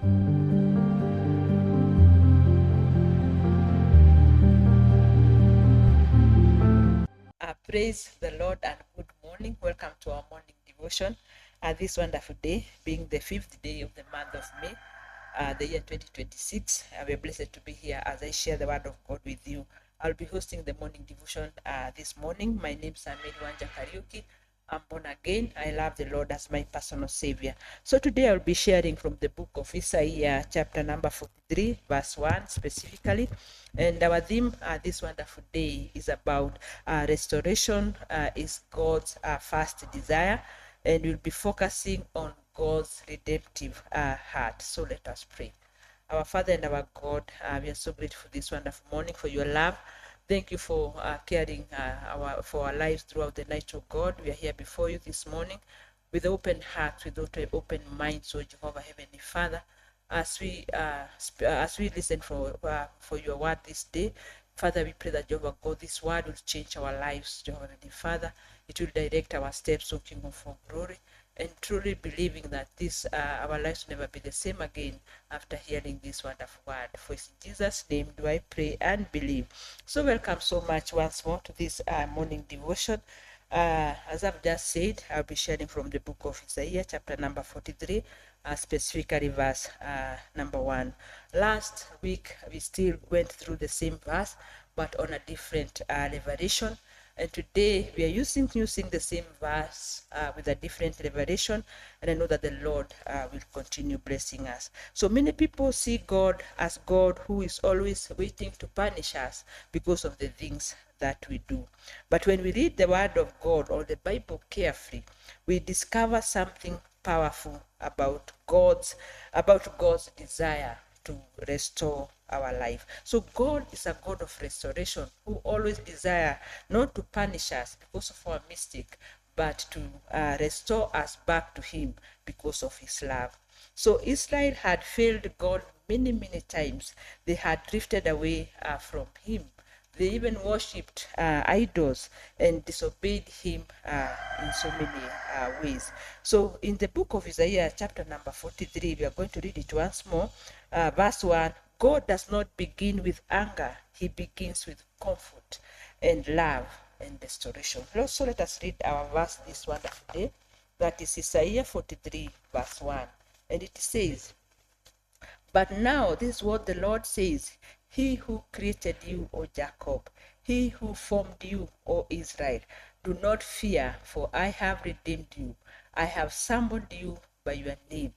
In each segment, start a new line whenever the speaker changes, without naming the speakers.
Praise the Lord and good morning. Welcome to our morning devotion. This wonderful day, being the 5th day of the month of May, the year 2026. We are blessed to be here as I share the word of God with you. I'll be hosting the morning devotion this morning. My name is Samir Ranjan Kariuki. I'm born again. I love the Lord as my personal savior. So today I'll be sharing from the book of Isaiah, chapter number 43, verse 1 specifically. And our theme this wonderful day is about restoration is God's first desire. And we'll be focusing on God's redemptive heart. So let us pray. Our Father and our God, we are so grateful this wonderful morning for your love. Thank you for caring for our lives throughout the night, oh God. We are here before you this morning with open hearts, with open minds, oh Jehovah, Heavenly Father. As we listen for your word this day, Father, we pray that Jehovah God, this word will change our lives, Jehovah Heavenly Father. It will direct our steps, O King of all glory, and truly believing that our lives will never be the same again after hearing this wonderful word. For it's in Jesus' name do I pray and believe. So welcome so much once more to this morning devotion. As I've just said, I'll be sharing from the book of Isaiah, chapter number 43, specifically verse number 1. Last week, we still went through the same verse, but on a different revelation. And today we are using the same verse with a different revelation, and I know that the Lord will continue blessing us. So many people see God as God who is always waiting to punish us because of the things that we do. But when we read the Word of God or the Bible carefully, we discover something powerful about God's desire to restore our life. So God is a God of restoration who always desire not to punish us because of our mistake, but to restore us back to him because of his love. So Israel had failed God many, many times. They had drifted away from him. They even worshipped idols and disobeyed him in so many ways. So in the book of Isaiah, chapter number 43, we are going to read it once more. Verse 1, God does not begin with anger. He begins with comfort and love and restoration. So let us read our verse this wonderful day. That is Isaiah 43, verse 1. And it says, "But now this is what the Lord says, He who created you, O Jacob, He who formed you, O Israel, do not fear, for I have redeemed you. I have summoned you by your name.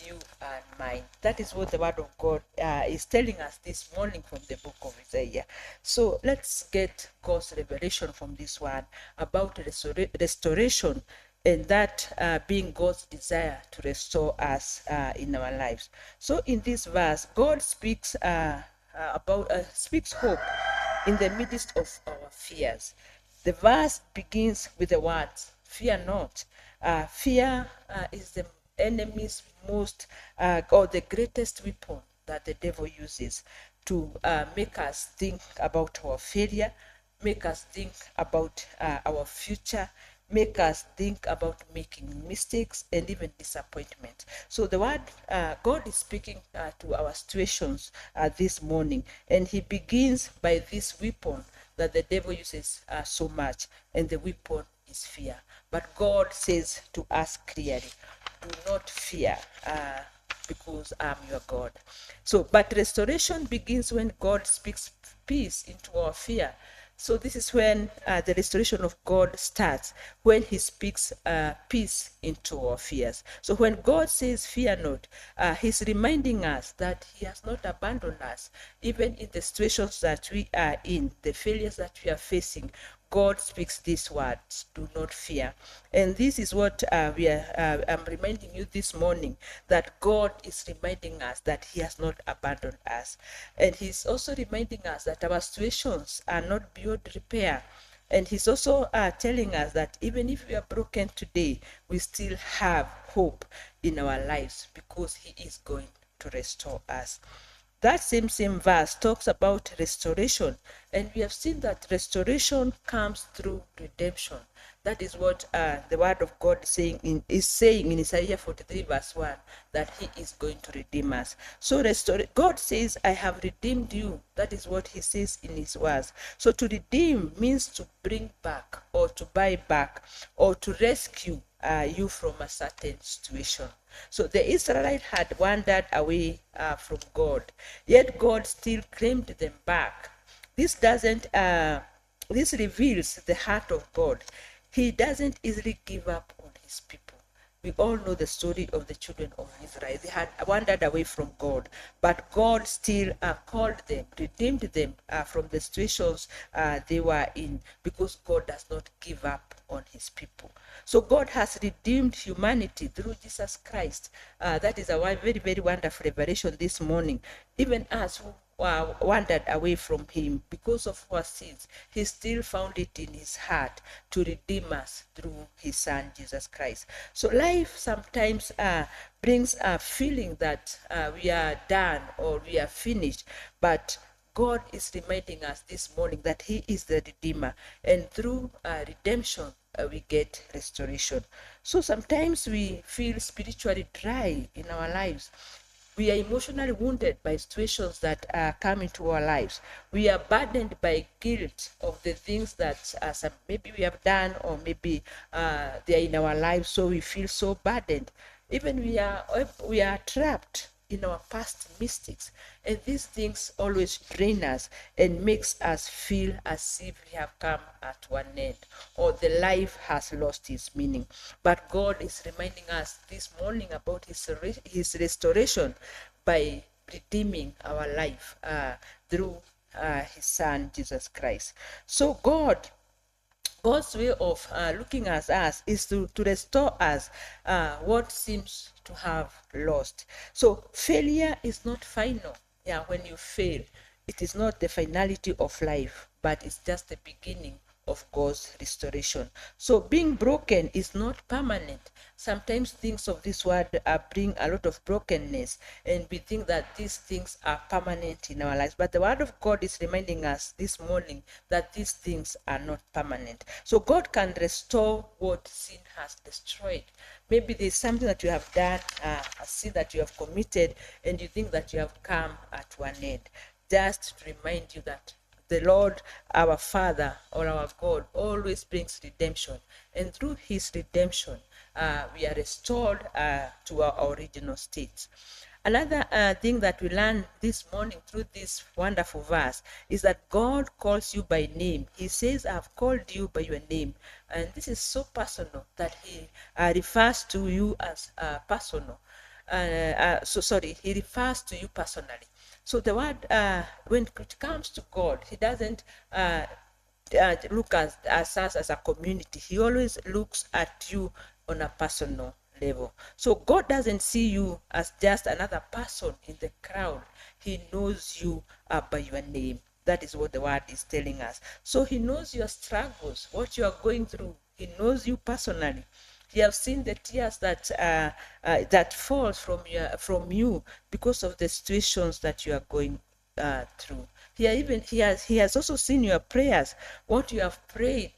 You are mine." That is what the word of God is telling us this morning from the book of Isaiah. So let's get God's revelation from this one about restoration, and that being God's desire to restore us in our lives. So in this verse, God speaks speaks hope in the midst of our fears. The verse begins with the words, "Fear not." Fear is the enemy's most or the greatest weapon that the devil uses to make us think about our failure, make us think about our future, make us think about making mistakes and even disappointment. So the word God is speaking to our situations this morning, and he begins by this weapon that the devil uses so much, and the weapon is fear. But God says to us clearly, do not fear, because I'm your God. So, but restoration begins when God speaks peace into our fear. So this is when the restoration of God starts, when he speaks peace into our fears. So when God says fear not, he's reminding us that he has not abandoned us, even in the situations that we are in, the failures that we are facing. God speaks these words, do not fear. And this is what I'm reminding you this morning, that God is reminding us that he has not abandoned us. And he's also reminding us that our situations are not beyond repair. And he's also telling us that even if we are broken today, we still have hope in our lives because he is going to restore us. That same verse talks about restoration, and we have seen that restoration comes through redemption. That is what the word of God is saying in Isaiah 43 verse 1, that he is going to redeem us. So God says, I have redeemed you. That is what he says in his words. So to redeem means to bring back, or to buy back, or to rescue you from a certain situation. So the Israelites had wandered away from God, yet God still claimed them back. This doesn't this reveals the heart of God. He doesn't easily give up on his people. We all know the story of the children of Israel. They had wandered away from God, but God still called them, redeemed them from the situations they were in, because God does not give up on his people. So God has redeemed humanity through Jesus Christ. That is a very, very wonderful revelation this morning. Even us who wandered away from him because of our sins, he still found it in his heart to redeem us through his son Jesus Christ. So life sometimes brings a feeling that we are done or we are finished, but God is reminding us this morning that he is the redeemer, and through redemption we get restoration. So sometimes we feel spiritually dry in our lives. We are emotionally wounded by situations that come into our lives. We are burdened by guilt of the things that maybe we have done, or maybe they are in our lives, so we feel so burdened. Even we are trapped in our past mistakes, and these things always drain us and makes us feel as if we have come to an end, or the life has lost its meaning. But God is reminding us this morning about his restoration by redeeming our life through his son Jesus Christ. So God's way of looking at us is to restore us what seems to have lost. So failure is not final. Yeah, when you fail, it is not the finality of life, but it's just the beginning of God's restoration. So being broken is not permanent. Sometimes things of this world bring a lot of brokenness, and we think that these things are permanent in our lives. But the word of God is reminding us this morning that these things are not permanent. So God can restore what sin has destroyed. Maybe there's something that you have done, a sin that you have committed, and you think that you have come to an end. Just to remind you that the Lord, our Father, or our God, always brings redemption. And through his redemption, we are restored to our original state. Another thing that we learn this morning through this wonderful verse is that God calls you by name. He says, I have called you by your name. And this is so personal that he refers to you as personal. He refers to you personally. So the word, when it comes to God, he doesn't look at us as a community. He always looks at you on a personal level. So God doesn't see you as just another person in the crowd. He knows you by your name. That is what the word is telling us. So he knows your struggles, what you are going through. He knows you personally. He has seen the tears that falls from you because of the situations that you are going through. He has also seen your prayers, what you have prayed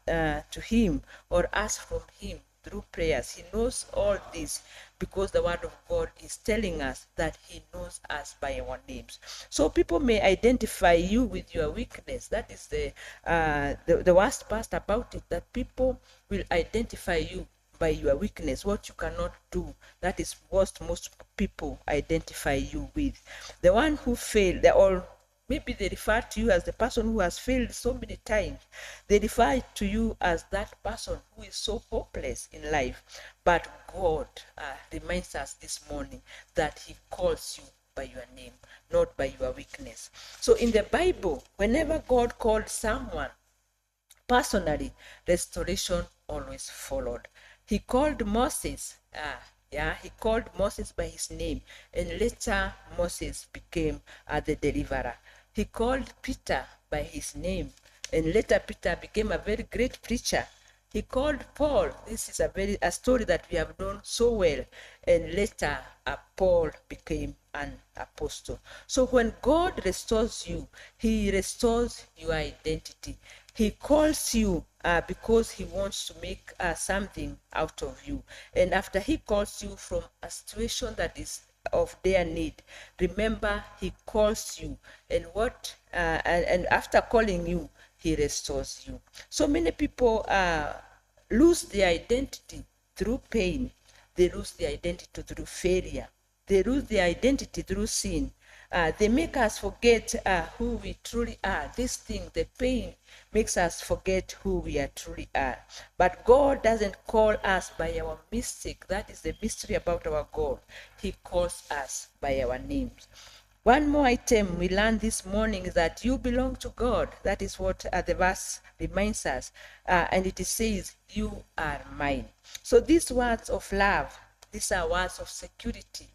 to him or asked from him through prayers. He knows all this because the word of God is telling us that he knows us by our names. So people may identify you with your weakness. That is the worst part about it, that people will identify you by your weakness, what you cannot do. That is what most people identify you with. The one who failed, maybe they refer to you as the person who has failed so many times. They refer to you as that person who is so hopeless in life. But God reminds us this morning that he calls you by your name, not by your weakness. So in the Bible, whenever God called someone personally, restoration always followed. He called Moses, he called Moses by his name, and later Moses became the deliverer. He called Peter by his name, and later Peter became a very great preacher. He called Paul. This is a story that we have known so well, and later Paul became an apostle. So when God restores you, he restores your identity. He calls you because he wants to make something out of you. And after he calls you from a situation that is of their need, remember he calls you, and and after calling you, he restores you. So many people lose their identity through pain. They lose their identity through failure. They lose their identity through sin. They make us forget who we truly are. This thing, the pain, makes us forget who we are truly are. But God doesn't call us by our mistake. That is the mystery about our God. He calls us by our names. One more item we learned this morning is that you belong to God. That is what the verse reminds us. And it says, you are mine. So these words of love, these are words of security,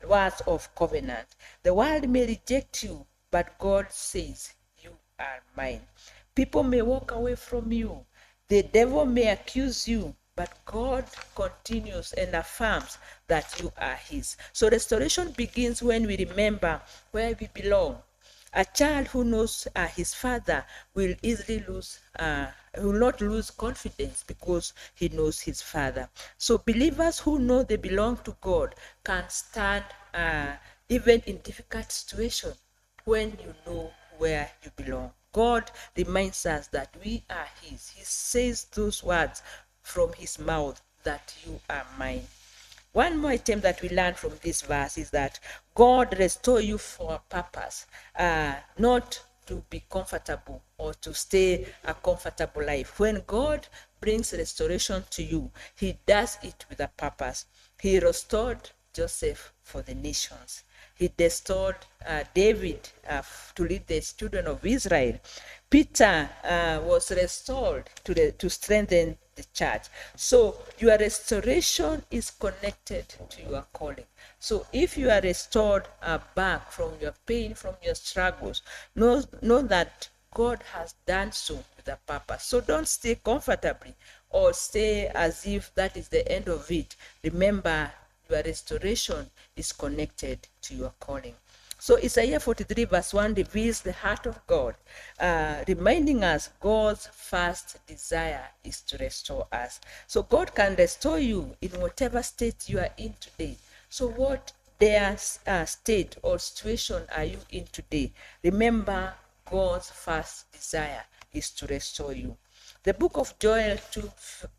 words of covenant. The world may reject you, but God says, you are mine. People may walk away from you. The devil may accuse you, but God continues and affirms that you are his. So restoration begins when we remember where we belong. A child who knows his father will will not lose confidence because he knows his father. So believers who know they belong to God can stand even in difficult situations when you know where you belong. God reminds us that we are his. He says those words from his mouth, that you are mine. One more item that we learn from this verse is that God restores you for a purpose, not to be comfortable or to stay a comfortable life. When God brings restoration to you, he does it with a purpose. He restored Joseph for the nations. He restored David to lead the children of Israel. Peter was restored to strengthen the church. So your restoration is connected to your calling. So if you are restored back from your pain, from your struggles, know that God has done so with a purpose. So don't stay comfortably or stay as if that is the end of it. Remember, your restoration is connected to your calling. So Isaiah 43 verse 1 reveals the heart of God, reminding us God's first desire is to restore us. So God can restore you in whatever state you are in today. So what state or situation are you in today? Remember, God's first desire is to restore you. The book of Joel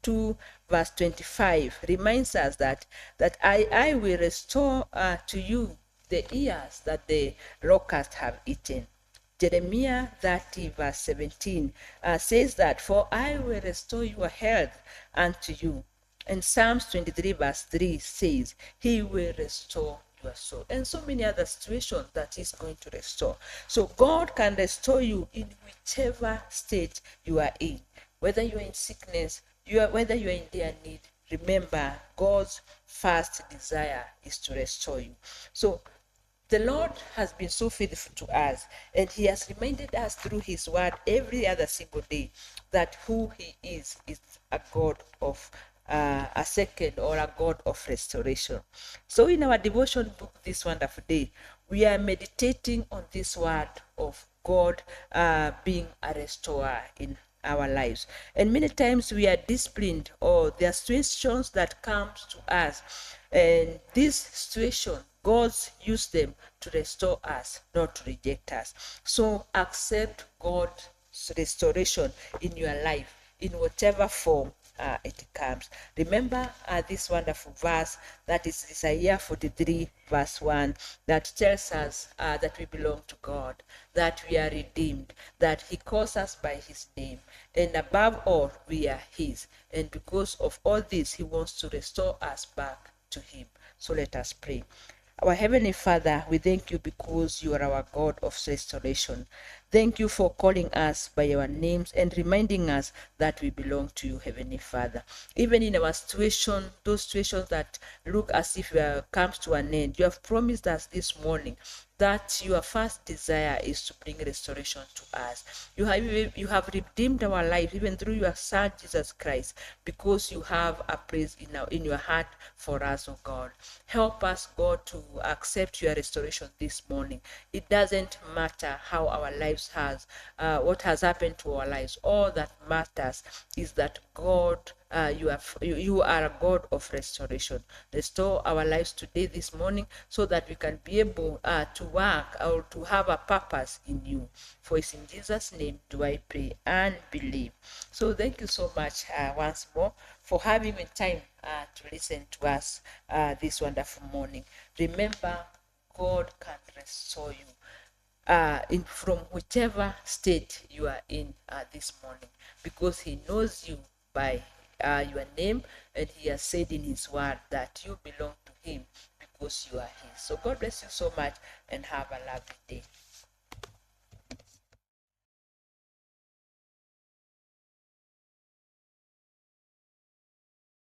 2 verse 25 reminds us that I will restore to you the years that the locusts have eaten. Jeremiah 30 verse 17 says that, for I will restore your health unto you. And Psalms 23 verse 3 says, he will restore your soul. And so many other situations that he's going to restore. So God can restore you in whichever state you are in. Whether you are in sickness, whether you are in their need, remember God's first desire is to restore you. So the Lord has been so faithful to us, and he has reminded us through his word every other single day that who he is a God of a second, or a God of restoration. So in our devotion book this wonderful day, we are meditating on this word of God being a restorer in our lives. And many times we are disciplined, or there are situations that comes to us, and this situation, God used them to restore us, not to reject us. So accept God's restoration in your life, in whatever form it comes. Remember this wonderful verse that is Isaiah 43 verse 1 that tells us that we belong to God, that we are redeemed, that he calls us by his name, and above all, we are his. And because of all this, he wants to restore us back to him. So let us pray. Our Heavenly Father, we thank you because you are our God of restoration. Thank you for calling us by our names and reminding us that we belong to you, Heavenly Father. Even in our situation, those situations that look as if comes to an end, you have promised us this morning that your first desire is to bring restoration to us. You have redeemed our life even through your Son Jesus Christ, because you have a place in your heart for us, oh God. Help us, God, to accept your restoration this morning. It doesn't matter how our lives lives has, what has happened to our lives. All that matters is that God, you are a God of restoration. Restore our lives today, this morning, so that we can be able to work or to have a purpose in you. For it's in Jesus' name do I pray and believe. So thank you so much once more for having the time to listen to us this wonderful morning. Remember, God can restore you from whichever state you are in this morning, because he knows you by your name, and he has said in his word that you belong to him because you are his. So God bless you so much and have a lovely day.